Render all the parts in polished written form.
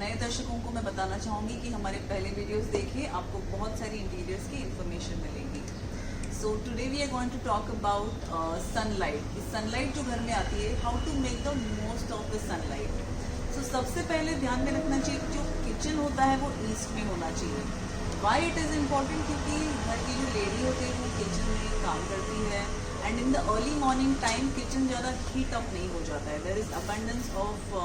नए दर्शकों को मैं बताना चाहूँगी कि हमारे पहले वीडियोस देखिए, आपको बहुत सारी इंटीरियर्स की इन्फॉर्मेशन मिलेगी। So today we are going to talk about sunlight. Sunlight जो घर में आती है, how to make the most of the sunlight. So सबसे पहले ध्यान में रखना चाहिए जो किचन होता है वो ईस्ट में होना चाहिए। वाई इट इज़ इम्पॉर्टेंट, क्योंकि घर की जो लेडी होती है वो किचन में काम करती है and in the early morning time kitchen ज़्यादा हीट अप नहीं हो जाता है। There is abundance of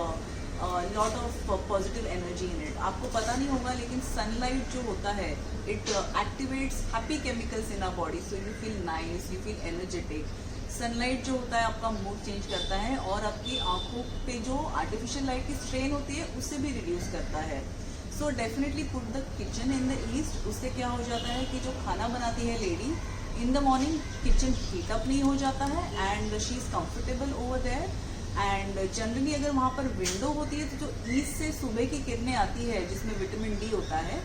lot of positive energy in it. आपको पता नहीं होगा लेकिन सनलाइट जो होता है it activates happy chemicals in our body, so you feel nice, you feel energetic. Sunlight जो होता है आपका मूड चेंज करता है और आपकी आंखों पे जो आर्टिफिशियल लाइट की स्ट्रेन होती है उससे भी रिड्यूस करता है। So definitely put the kitchen in the east. उससे क्या हो जाता है कि जो खाना बनाती है lady in the morning, kitchen heat up नहीं हो जाता है and she is comfortable over there. And generally अगर वहाँ पर विंडो होती है तो जो ईस्ट से सुबह की किरणें आती है जिसमें विटामिन डी होता है,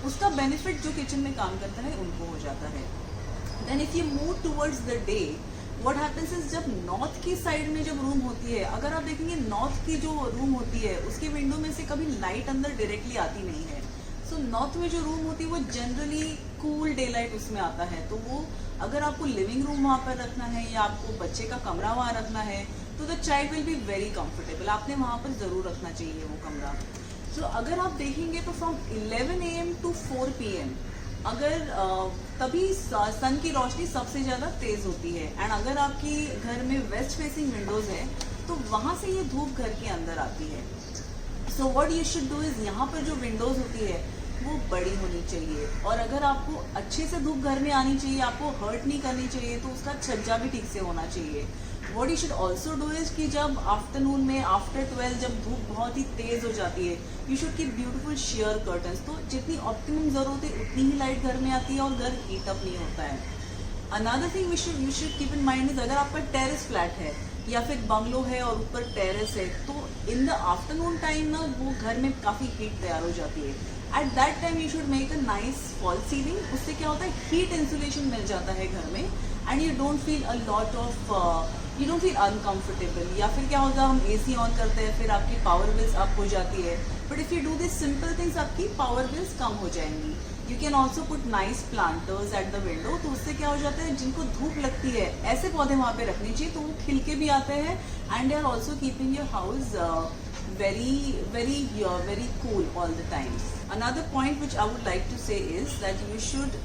उसका बेनिफिट जो किचन में काम करता है उनको हो जाता है। Then if you move towards the day, what happens is जब नॉर्थ की साइड में जब रूम होती है, अगर आप देखेंगे नॉर्थ की जो रूम होती है उसकी विंडो में से कभी लाइट अंदर डायरेक्टली आती नहीं है। सो नॉर्थ में जो रूम होती है वो जनरली कूल डे लाइट उसमें आता है। तो वो अगर आपको लिविंग रूम वहाँ पर रखना है या आपको बच्चे का कमरा वहाँ रखना है तो the child will be very comfortable. आपने वहाँ पर ज़रूर रखना चाहिए वो कमरा। सो अगर आप देखेंगे तो फ्रॉम 11 AM to 4 PM अगर तभी सन की रोशनी सबसे ज़्यादा तेज़ होती है। एंड अगर आपकी घर में वेस्ट फेसिंग विंडोज़ है तो वहाँ से ये धूप घर के अंदर आती है। So what you should do is, यहाँ पर जो विंडोज़ होती है वो बड़ी होनी चाहिए और अगर आपको अच्छे से धूप घर में आनी चाहिए, आपको हर्ट नहीं करनी चाहिए, तो उसका छज्जा भी ठीक से होना चाहिए। What you should also do is कि जब आफ्टरनून में आफ्टर 12 जब धूप बहुत ही तेज़ हो जाती है, you should keep beautiful share curtains. तो जितनी ऑप्टिमम ज़रूरत है उतनी ही लाइट घर में आती है और घर हीट अप नहीं होता है। Another thing you should keep in mind is, अगर आपका टेरेस फ्लैट है या फिर बंगलो है और ऊपर टेरेस है तो इन द आफ्टरनून टाइम ना वो घर में काफ़ी हीट तैयार हो जाती है। At that time you should make a nice fall ceiling. उससे क्या होता है, हीट इंसुलेशन मिल जाता है घर में and you don't feel a lot of you don't feel uncomfortable. या फिर क्या होता है, हम AC ऑन करते हैं फिर आपकी पावर बिल्स अप हो जाती है, but if you do this simple things आपकी पावर बिल्स कम हो जाएंगी। You can also put nice planters at the window. तो उससे क्या हो जाता है, जिनको धूप लगती है ऐसे पौधे वहाँ पे रखने चाहिए तो वो खिल के भी आते हैं and they are also keeping your house very cool all the time. Another point which I would like to say is that you should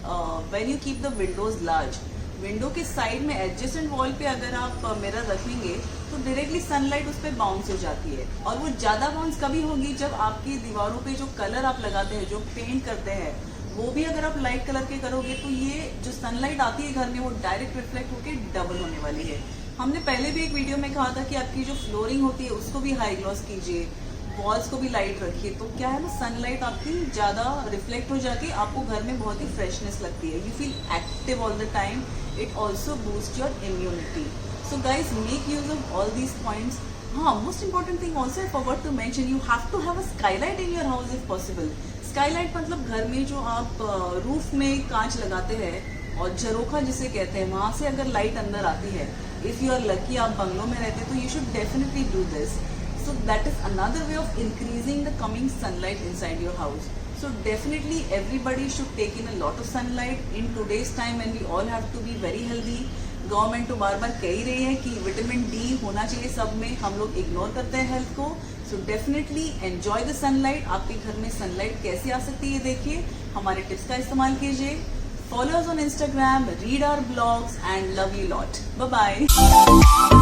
when you keep the windows large, window के side में adjacent wall पे अगर आप mirror रखेंगे तो directly sunlight उस पर bounce हो जाती है। और वो ज़्यादा बाउंस कभी होगी जब आपकी दीवारों पे जो कलर आप लगाते हैं, जो पेंट करते हैं, वो भी अगर आप लाइट कलर के करोगे तो ये जो सनलाइट आती है घर में वो डायरेक्ट रिफ्लेक्ट होकर डबल होने वाली है। हमने पहले भी एक वीडियो में कहा था कि आपकी जो फ्लोरिंग होती है उसको भी हाई ग्लॉस कीजिए, वॉल्स को भी लाइट रखिए। तो क्या है ना, सनलाइट आपकी ज़्यादा रिफ्लेक्ट हो जाके आपको घर में बहुत ही फ्रेशनेस लगती है। You feel active all the time. It also boost your immunity. So guys make use of all these points. हाँ, most important thing also I forgot to mention, you have to have a skylight in your house if possible. Skylight मतलब घर में जो आप roof में कांच लगाते हैं और झरोखा जिसे कहते हैं, वहाँ से अगर लाइट अंदर आती है, इफ़ यू आर लकी आप बंगलों में रहते हैं, तो you should definitely do this. So that is another way of increasing the coming sunlight inside your house. So definitely everybody should take in a lot of sunlight in today's time when we all have to be very healthy. Government तो बार बार कह ही रही है कि vitamin D होना चाहिए सब में, हम लोग इग्नोर करते हैं हेल्थ को। So definitely enjoy the sunlight. आपके घर में सनलाइट कैसे आ सकती है देखिए, हमारे टिप्स का इस्तेमाल कीजिए। Follow us on Instagram, read our blogs and love you lot. Bye bye.